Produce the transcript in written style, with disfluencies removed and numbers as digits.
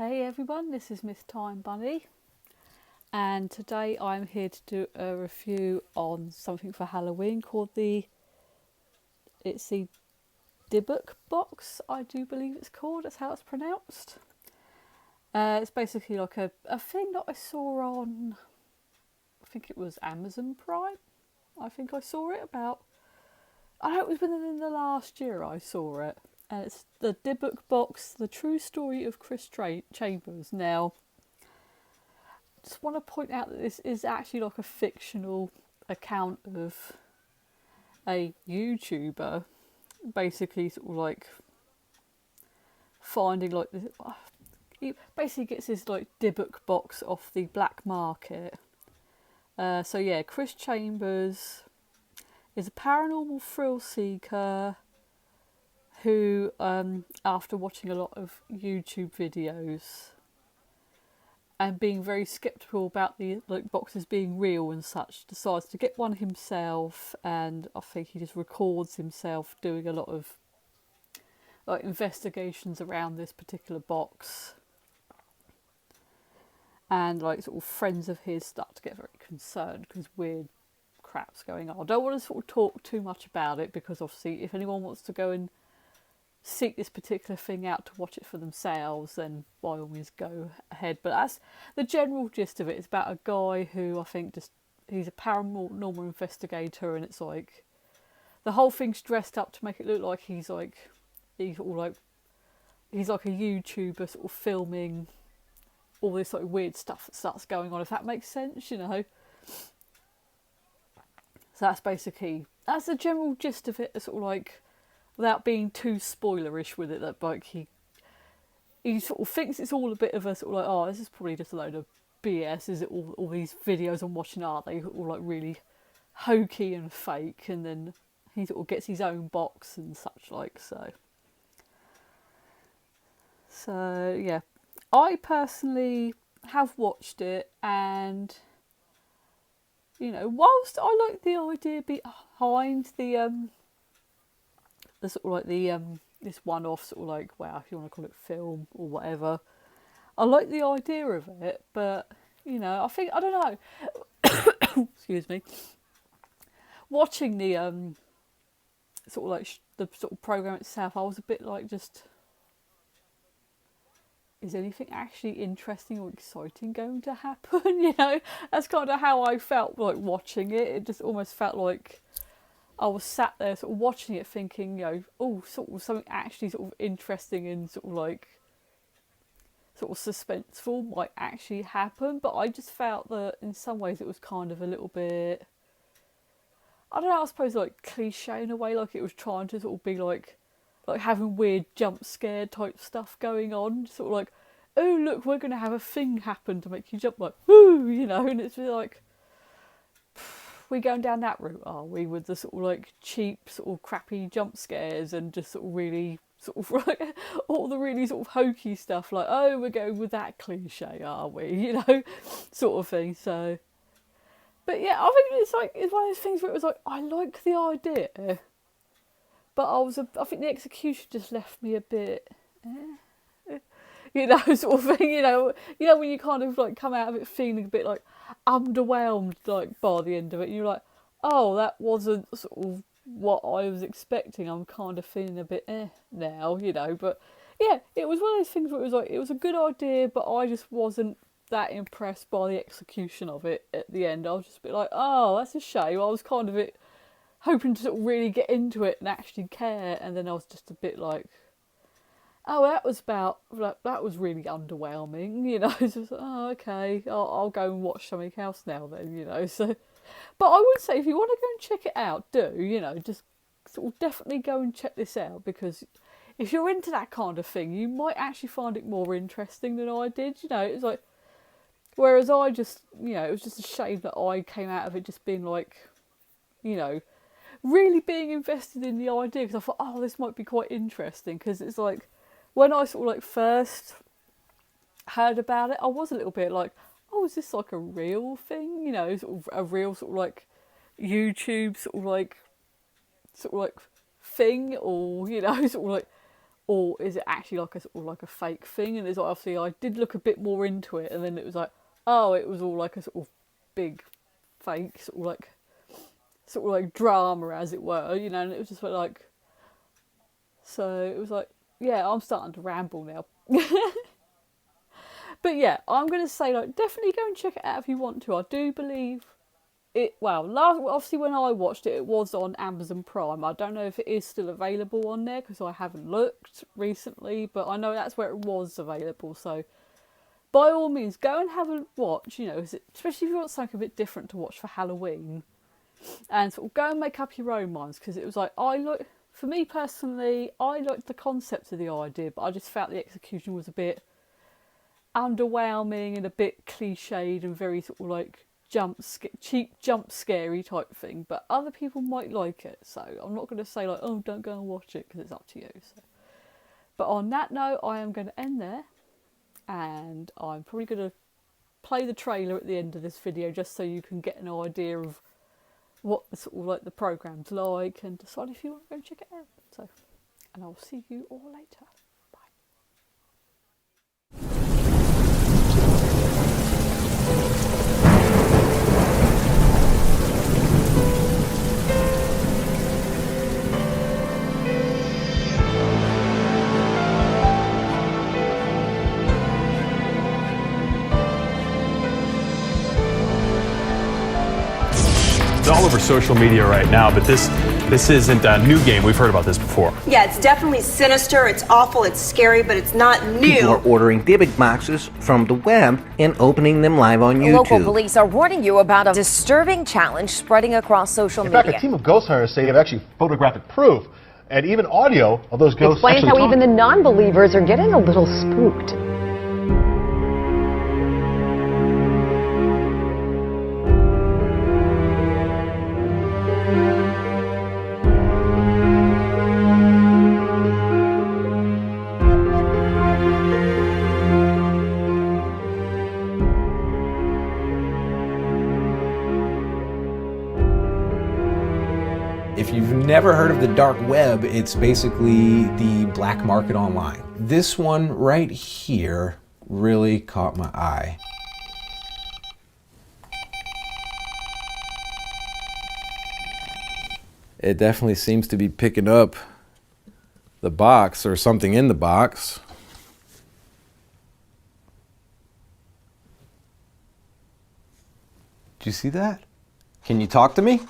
Hey everyone, this is Miss Time Bunny, and today I'm here to do a review on something for Halloween called the Dybbuk box, I do believe it's called, that's how it's pronounced. It's basically like a thing that I saw on, I think it was Amazon Prime. I think I saw it I know it was within the last year I saw it. And it's the Dybbuk box, The True Story of Chris Chambers. Now, just want to point out that this is actually like a fictional account of a YouTuber, basically sort of like finding like this. He basically gets his like Dybbuk box off the black market. So yeah, Chris Chambers is a paranormal thrill seeker who, after watching a lot of YouTube videos and being very sceptical about the like boxes being real and such, decides to get one himself, and I think he just records himself doing a lot of like investigations around this particular box. And like sort of friends of his start to get very concerned because weird crap's going on. I don't want to sort of talk too much about it because obviously if anyone wants to go and seek this particular thing out to watch it for themselves, then by all means go ahead. But that's the general gist of it. It's about a guy who I think he's a paranormal investigator, and it's like the whole thing's dressed up to make it look like he's like a YouTuber sort of filming all this like weird stuff that starts going on, if that makes sense, you know. So that's the general gist of it, sort of like, without being too spoilerish with it, that like he sort of thinks it's all a bit of a sort of like, oh, this is probably just a load of BS. Is it all these videos I'm watching, are they all like really hokey and fake? And then he sort of gets his own box and such like. So yeah, I personally have watched it, and you know, whilst I like the idea behind the sort of like this one-off sort of like, well, if you want to call it film or whatever, I like the idea of it, but you know, I don't know. Excuse me. Watching the sort of like the sort of program itself, I was a bit like, just, is anything actually interesting or exciting going to happen? You know, that's kind of how I felt like watching it. It just almost felt like I was sat there sort of watching it thinking, you know, oh, sort of something actually sort of interesting and sort of like sort of suspenseful might actually happen. But I just felt that in some ways it was kind of a little bit, I don't know, I suppose like cliche in a way, like it was trying to sort of be like having weird jump scare type stuff going on, sort of like, oh look, we're going to have a thing happen to make you jump, like, woo, you know. And it's really like, we're going down that route, are we, with the sort of like cheap sort of crappy jump scares and just sort of really sort of like all the really sort of hokey stuff, like, oh, we're going with that cliche, are we, you know, sort of thing. So, but yeah, I think it's like, it's one of those things where it was like, I like the idea, but I think the execution just left me a bit, you know, sort of thing, you know, when you kind of like come out of it feeling a bit like underwhelmed, like by the end of it, and you're like, oh, that wasn't sort of what I was expecting. I'm kind of feeling a bit now, you know. But yeah, it was one of those things where it was like, it was a good idea, but I just wasn't that impressed by the execution of it at the end. I was just a bit like, oh, that's a shame. I was kind of hoping to sort of really get into it and actually care, and then I was just a bit like, oh, that was really underwhelming, you know. It's just, oh, okay, I'll go and watch something else now then, you know. So, but I would say if you want to go and check it out, do, you know, just sort of definitely go and check this out, because if you're into that kind of thing, you might actually find it more interesting than I did, you know. It was like, whereas I just, you know, it was just a shame that I came out of it just being like, you know, really being invested in the idea, because I thought, oh, this might be quite interesting, because it's like, when I sort of like first heard about it, I was a little bit like, oh, is this like a real thing? You know, sort of a real sort of like YouTube sort of like thing, or, you know, sort of like or is it actually like a sort of like a fake thing? And it's like, obviously I did look a bit more into it, and then it was like, oh, it was all like a sort of big fake sort of like drama, as it were, you know. And it was just like, so it was like, yeah, I'm starting to ramble now. But yeah, I'm going to say, like, definitely go and check it out if you want to. I do believe it, well, obviously when I watched it, it was on Amazon Prime. I don't know if it is still available on there, because I haven't looked recently, but I know that's where it was available. So by all means, go and have a watch, you know, especially if you want something a bit different to watch for Halloween. And sort of go and make up your own minds, because it was like, for me personally, I liked the concept of the idea, but I just felt the execution was a bit underwhelming and a bit cliched and very sort of like cheap jump scary type thing. But other people might like it, so I'm not going to say like, oh, don't go and watch it, because it's up to you. So. But on that note, I am going to end there, and I'm probably going to play the trailer at the end of this video just so you can get an idea of what the sort of like the program's like, and decide if you want to go check it out. So, and I'll see you all later. It's all over social media right now, but this isn't a new game. We've heard about this before. Yeah, it's definitely sinister, it's awful, it's scary, but it's not new. People are ordering Dybbuk boxes from the web and opening them live on YouTube. Local police are warning you about a disturbing challenge spreading across social media. In fact, a team of ghost hunters say they have actually photographic proof and even audio of those ghosts. Explains how even the non-believers are getting a little spooked. If you've never heard of the dark web, it's basically the black market online. This one right here really caught my eye. It definitely seems to be picking up the box or something in the box. Did you see that? Can you talk to me?